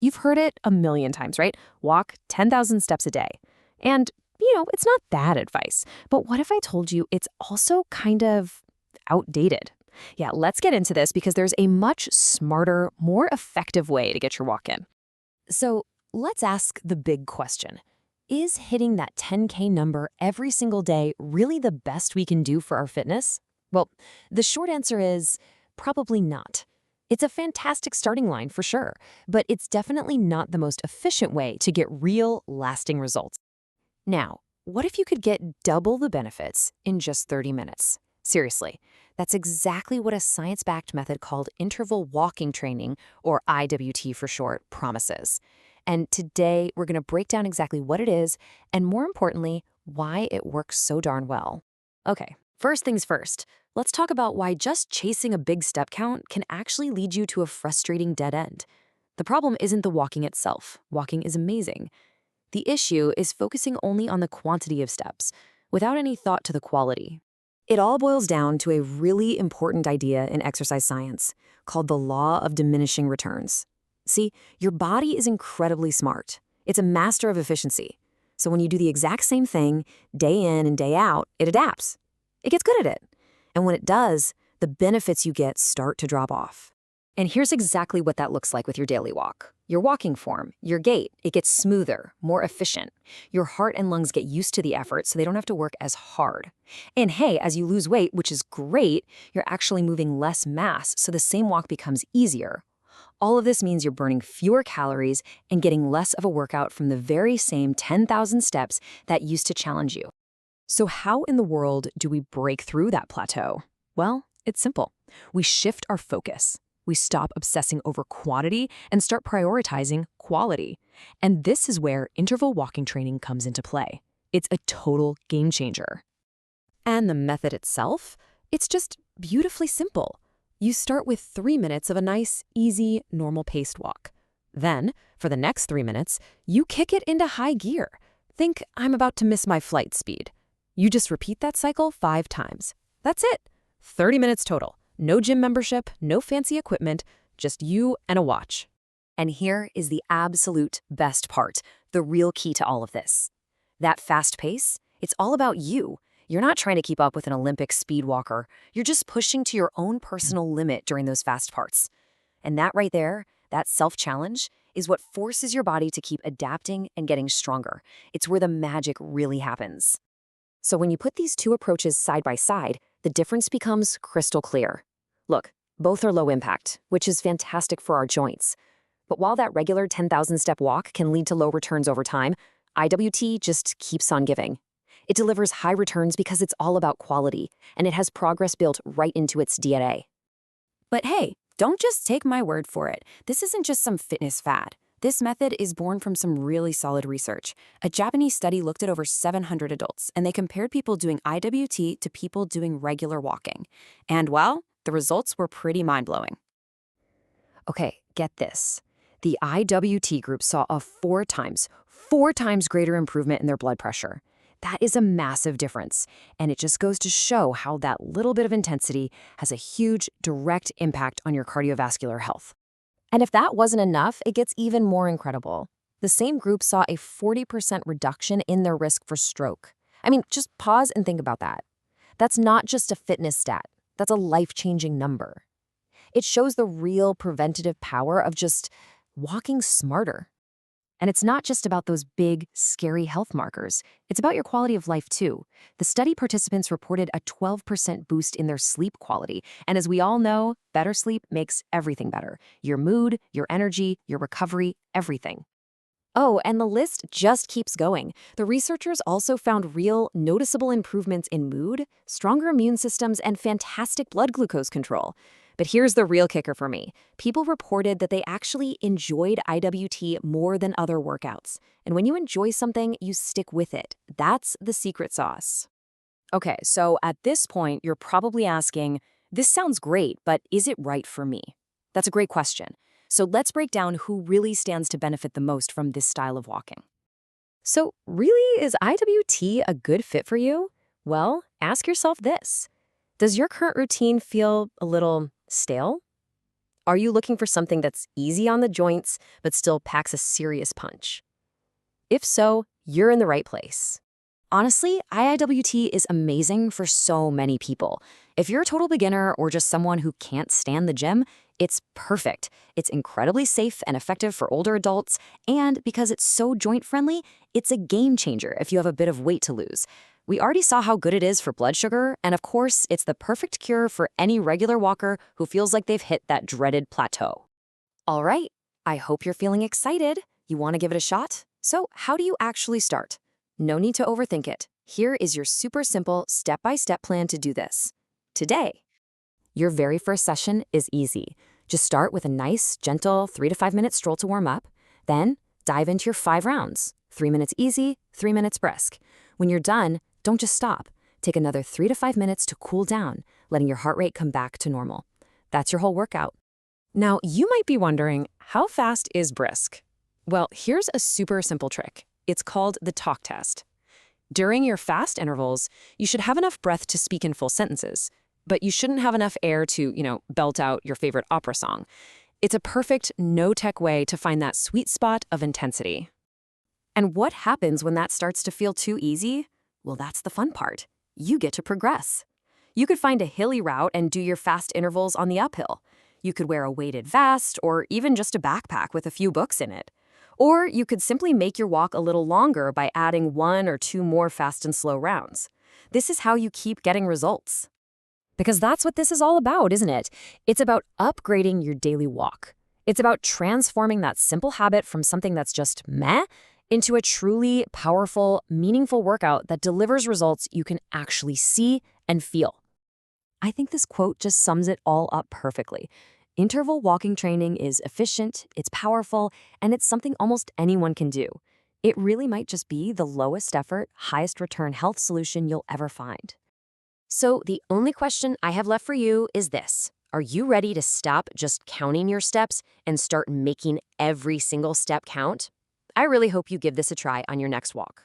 You've heard it a million times, right? Walk 10,000 steps a day. And, it's not that advice. But what if I told you it's also kind of outdated? Yeah, let's get into this because there's a much smarter, more effective way to get your walk in. So let's ask the big question. Is hitting that 10K number every single day really the best we can do for our fitness? Well, the short answer is probably not. It's a fantastic starting line for sure, but it's definitely not the most efficient way to get real, lasting results. Now, what if you could get double the benefits in just 30 minutes? Seriously, that's exactly what a science-backed method called interval walking training, or IWT for short, promises. And today, we're going to break down exactly what it is, and more importantly, why it works so darn well. Okay, first things first, let's talk about why just chasing a big step count can actually lead you to a frustrating dead end. The problem isn't the walking itself. Walking is amazing. The issue is focusing only on the quantity of steps, without any thought to the quality. It all boils down to a really important idea in exercise science called the law of diminishing returns. See, your body is incredibly smart. It's a master of efficiency. So when you do the exact same thing day in and day out, it adapts. It gets good at it. And when it does, the benefits you get start to drop off. And here's exactly what that looks like with your daily walk. Your walking form, your gait, it gets smoother, more efficient. Your heart and lungs get used to the effort so they don't have to work as hard. And hey, as you lose weight, which is great, you're actually moving less mass, so the same walk becomes easier. All of this means you're burning fewer calories and getting less of a workout from the very same 10,000 steps that used to challenge you. So how in the world do we break through that plateau? Well, it's simple. We shift our focus. We stop obsessing over quantity and start prioritizing quality. And this is where interval walking training comes into play. It's a total game changer. And the method itself? It's just beautifully simple. You start with 3 minutes of a nice, easy, normal-paced walk. Then, for the next 3 minutes, you kick it into high gear. Think, I'm about to miss my flight speed. You just repeat that cycle 5 times. That's it. 30 minutes total. No gym membership, no fancy equipment, just you and a watch. And here is the absolute best part, the real key to all of this. That fast pace, it's all about you. You're not trying to keep up with an Olympic speed walker. You're just pushing to your own personal limit during those fast parts. And that right there, that self-challenge, is what forces your body to keep adapting and getting stronger. It's where the magic really happens. So when you put these two approaches side by side, the difference becomes crystal clear. Look, both are low impact, which is fantastic for our joints. But while that regular 10,000-step walk can lead to low returns over time, IWT just keeps on giving. It delivers high returns because it's all about quality, and it has progress built right into its DNA. But hey, don't just take my word for it. This isn't just some fitness fad. This method is born from some really solid research. A Japanese study looked at over 700 adults, and they compared people doing IWT to people doing regular walking. And well, the results were pretty mind-blowing. Okay, get this. The IWT group saw a 4 times greater improvement in their blood pressure. That is a massive difference, and it just goes to show how that little bit of intensity has a huge, direct impact on your cardiovascular health. And if that wasn't enough, it gets even more incredible. The same group saw a 40% reduction in their risk for stroke. I mean, just pause and think about that. That's not just a fitness stat. That's a life-changing number. It shows the real preventative power of just walking smarter. And it's not just about those big, scary health markers. It's about your quality of life, too. The study participants reported a 12% boost in their sleep quality. And as we all know, better sleep makes everything better. Your mood, your energy, your recovery, everything. Oh, and the list just keeps going. The researchers also found real, noticeable improvements in mood, stronger immune systems, and fantastic blood glucose control. But here's the real kicker for me. People reported that they actually enjoyed IWT more than other workouts. And when you enjoy something, you stick with it. That's the secret sauce. Okay, so at this point, you're probably asking, this sounds great, but is it right for me? That's a great question. So let's break down who really stands to benefit the most from this style of walking. So really, is IWT a good fit for you? Well, ask yourself this. Does your current routine feel a little stale? Are you looking for something that's easy on the joints, but still packs a serious punch? If so, you're in the right place. Honestly, IIWT is amazing for so many people. If you're a total beginner or just someone who can't stand the gym, it's perfect. It's incredibly safe and effective for older adults, and because it's so joint-friendly, it's a game changer if you have a bit of weight to lose. We already saw how good it is for blood sugar, and of course, it's the perfect cure for any regular walker who feels like they've hit that dreaded plateau. All right, I hope you're feeling excited. You want to give it a shot? So, how do you actually start? No need to overthink it. Here is your super simple step-by-step plan to do this. Today, your very first session is easy. Just start with a nice, gentle 3 to 5 minute stroll to warm up. Then, dive into your 5 rounds. 3 minutes easy, 3 minutes brisk. When you're done, don't just stop. Take another 3 to 5 minutes to cool down, letting your heart rate come back to normal. That's your whole workout. Now, you might be wondering, how fast is brisk? Well, here's a super simple trick. It's called the talk test. During your fast intervals, you should have enough breath to speak in full sentences, but you shouldn't have enough air to, belt out your favorite opera song. It's a perfect, no-tech way to find that sweet spot of intensity. And what happens when that starts to feel too easy? Well, that's the fun part. You get to progress. You could find a hilly route and do your fast intervals on the uphill. You could wear a weighted vest or even just a backpack with a few books in it. Or you could simply make your walk a little longer by adding 1 or 2 more fast and slow rounds. This is how you keep getting results. Because that's what this is all about, isn't it? It's about upgrading your daily walk. It's about transforming that simple habit from something that's just meh into a truly powerful, meaningful workout that delivers results you can actually see and feel. I think this quote just sums it all up perfectly. Interval walking training is efficient, it's powerful, and it's something almost anyone can do. It really might just be the lowest effort, highest return health solution you'll ever find. So the only question I have left for you is this. Are you ready to stop just counting your steps and start making every single step count? I really hope you give this a try on your next walk.